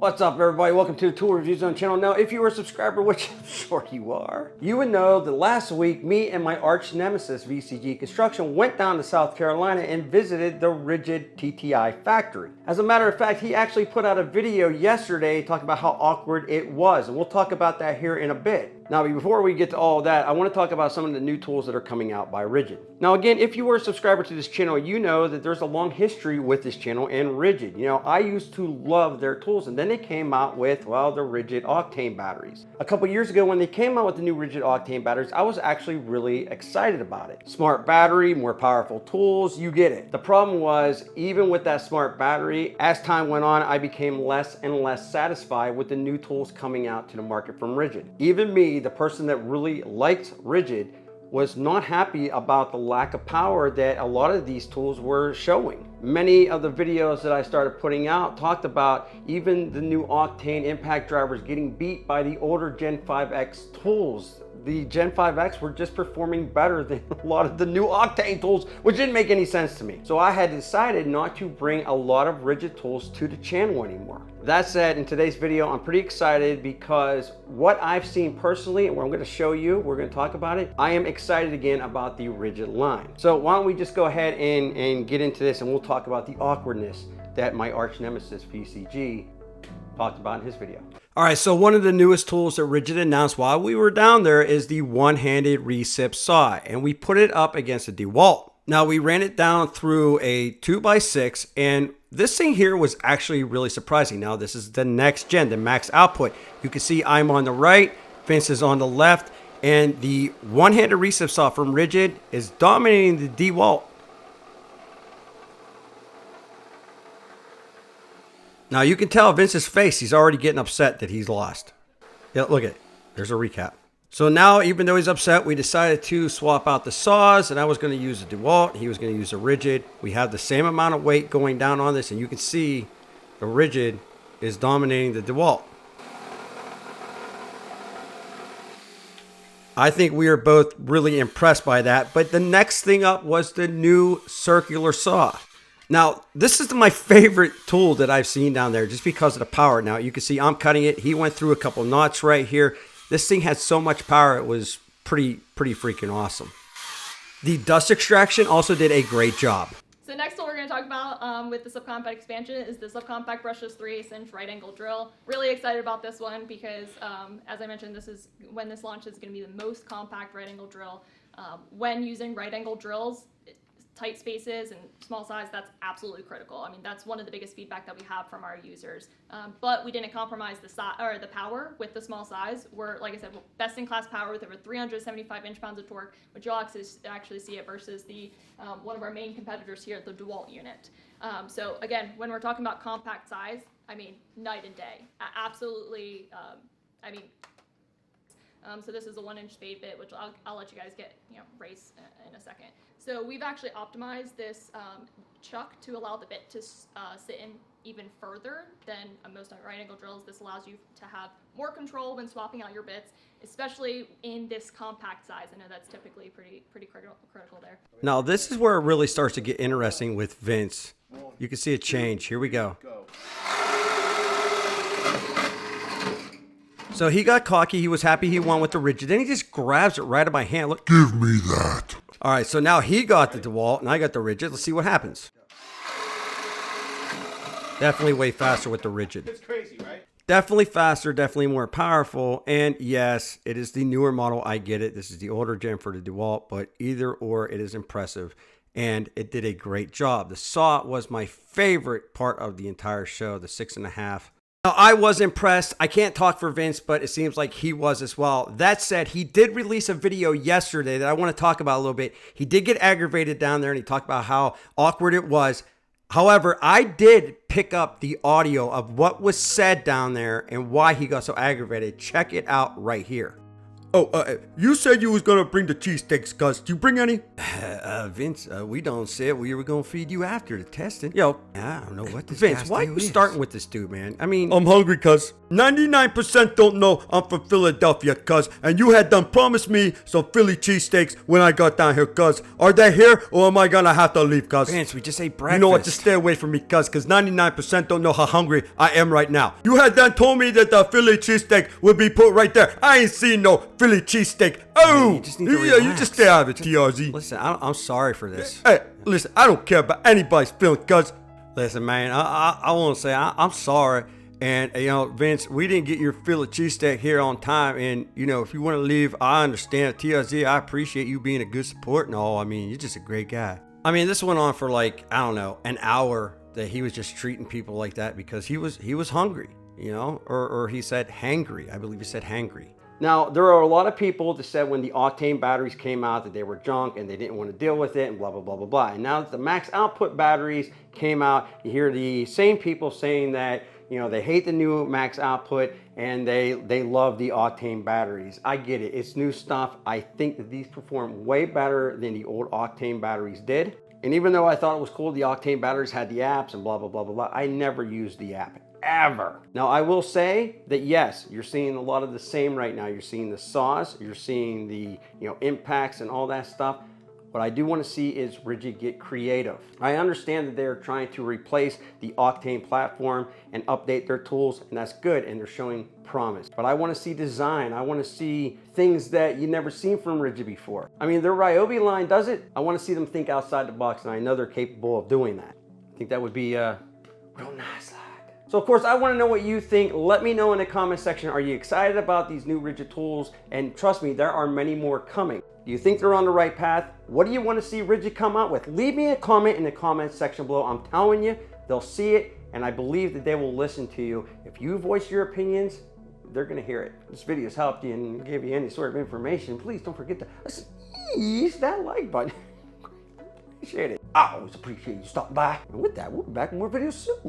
What's up, everybody? Welcome to the Tool Review Zone channel. Now, if you are a subscriber, which I'm sure you are, you would know that last week, me and my arch nemesis, VCG Construction, went down to South Carolina and visited the Ridgid TTI factory. As a matter of fact, he actually put out a video yesterday talking about how awkward it was, and we'll talk about that here in a bit. Now, before we get to all of that, I want to talk about some of the new tools that are coming out by Ridgid. Now, again, if you were a subscriber to this channel, you know that there's a long history with this channel and Ridgid. You know, I used to love their tools, and then they came out with, well, the Ridgid Octane batteries. A couple years ago, when they came out with the new Ridgid Octane batteries, I was actually really excited about it. Smart battery, more powerful tools, you get it. The problem was, even with that smart battery, as time went on, I became less and less satisfied with the new tools coming out to the market from Ridgid. Even me, the person that really liked Ridgid, was not happy about the lack of power that a lot of these tools were showing. Many of the videos that I started putting out talked about even the new Octane impact drivers getting beat by the older Gen 5X tools. The Gen 5X were just performing better than a lot of the new Octane tools, which didn't make any sense to me. So I had decided not to bring a lot of Ridgid tools to the channel anymore. That said, in today's video, I'm pretty excited because what I've seen personally, and what I'm going to show you, we're going to talk about it, I am excited again about the Ridgid line. So why don't we just go ahead and get into this, and we'll talk about the awkwardness that my arch nemesis VCG talked about in his video. All right, so one of the newest tools that Ridgid announced while we were down there is the one-handed recip saw, and we put it up against a DeWalt. Now, we ran it down through a 2x6, and this thing here was actually really surprising. Now, this is the next gen, the max output. You can see I'm on the right, Vince is on the left, and the one-handed recip saw from Ridgid is dominating the DeWalt. Now, you can tell Vince's face, he's already getting upset that he's lost. Yeah, look at it. There's a recap. So now, even though he's upset, we decided to swap out the saws, and I was going to use a DeWalt. He was going to use a Ridgid. We have the same amount of weight going down on this, and you can see the Ridgid is dominating the DeWalt. I think we are both really impressed by that, but the next thing up was the new circular saw. Now, this is my favorite tool that I've seen down there just because of the power. Now, you can see I'm cutting it. He went through a couple knots right here. This thing had so much power, it was pretty freaking awesome. The dust extraction also did a great job. So next tool we're going to talk about with the subcompact expansion is the subcompact brushless 3/8" right angle drill. Really excited about this one because, as I mentioned, this is when this launches, going to be the most compact right angle drill. When using right angle drills, tight spaces and small size, that's absolutely critical. I mean, that's one of the biggest feedback that we have from our users. But we didn't compromise the power with the small size. We're, like I said, best in class power with over 375 inch-pounds of torque, which you'll actually see it versus the one of our main competitors here, the DeWalt unit. So again, when we're talking about compact size, I mean, night and day. Absolutely, so this is a 1-inch spade bit, which I'll let you guys get, race in a second. So we've actually optimized this chuck to allow the bit to sit in even further than most right angle drills. This allows you to have more control when swapping out your bits, especially in this compact size. I know that's typically pretty critical there. Now, this is where it really starts to get interesting with Vince. You can see a change. Here we go. So he got cocky. He was happy he won with the Ridgid. Then he just grabs it right out of my hand. Look. Give me that. All right, so now he got the DeWalt, and I got the Ridgid. Let's see what happens. Definitely way faster with the Ridgid. It's crazy, right? Definitely faster, definitely more powerful. And yes, it is the newer model. I get it. This is the older gen for the DeWalt, but either or, it is impressive. And it did a great job. The saw was my favorite part of the entire show, the 6.5. Now, I was impressed. I can't talk for Vince, but it seems like he was as well. That said, he did release a video yesterday that I want to talk about a little bit. He did get aggravated down there, and he talked about how awkward it was. However, I did pick up the audio of what was said down there and why he got so aggravated. Check it out right here. You said you was gonna bring the cheesesteaks, cuz. Do you bring any? Vince, we don't said we were gonna feed you after the testing. Yo, I don't know what this Vince, guy's why deal you is. starting with this dude, man? I mean, I'm hungry, cuz. 99% don't know I'm from Philadelphia, cuz. And you had done promised me some Philly cheesesteaks when I got down here, cuz. Are they here or am I gonna have to leave, cuz? Vince, we just ate breakfast. You know what? Just stay away from me, cuz 99% don't know how hungry I am right now. You had done told me that the Philly cheesesteak would be put right there. I ain't seen no Philly cheesesteak. Oh! Man, you just need to yeah, you relax. just stay out of it, TRZ. Listen, I'm sorry for this. Hey, listen, I don't care about anybody's feelings, cuz. Listen, man, I want to say I'm sorry. And, you know, Vince, we didn't get your Philly cheesesteak here on time. And, you know, if you want to leave, I understand. TRZ, I appreciate you being a good support and all. I mean, you're just a great guy. I mean, this went on for like, I don't know, an hour that he was just treating people like that because he was hungry, you know, or he said hangry. I believe he said hangry. Now, there are a lot of people that said when the octane batteries came out that they were junk and they didn't want to deal with it and blah, blah, blah, blah, blah. And now that the max output batteries came out, you hear the same people saying that, you know, they hate the new max output and they love the octane batteries. I get it. It's new stuff. I think that these perform way better than the old octane batteries did. And even though I thought it was cool, the octane batteries had the apps and blah, blah, blah, blah, blah, I never used the app. Ever. Now, I will say that yes, you're seeing a lot of the same right now. You're seeing the saws, you're seeing the, you know, impacts and all that stuff. What I do want to see is Ridgid get creative. I understand that they're trying to replace the Octane platform and update their tools, and that's good, and they're showing promise. But I want to see design. I want to see things that you never seen from Ridgid before. I mean, their Ryobi line does it. I want to see them think outside the box, and I know they're capable of doing that. I think that would be real nice. So of course, I want to know what you think. Let me know in the comment section. Are you excited about these new Ridgid tools? And trust me, there are many more coming. Do you think they're on the right path? What do you want to see Ridgid come out with? Leave me a comment in the comment section below. I'm telling you, they'll see it, and I believe that they will listen to you. If you voice your opinions, they're going to hear it. This video has helped you and gave you any sort of information. Please don't forget to squeeze that like button. Appreciate it. I always appreciate you stopping by. And with that, we'll be back with more videos soon.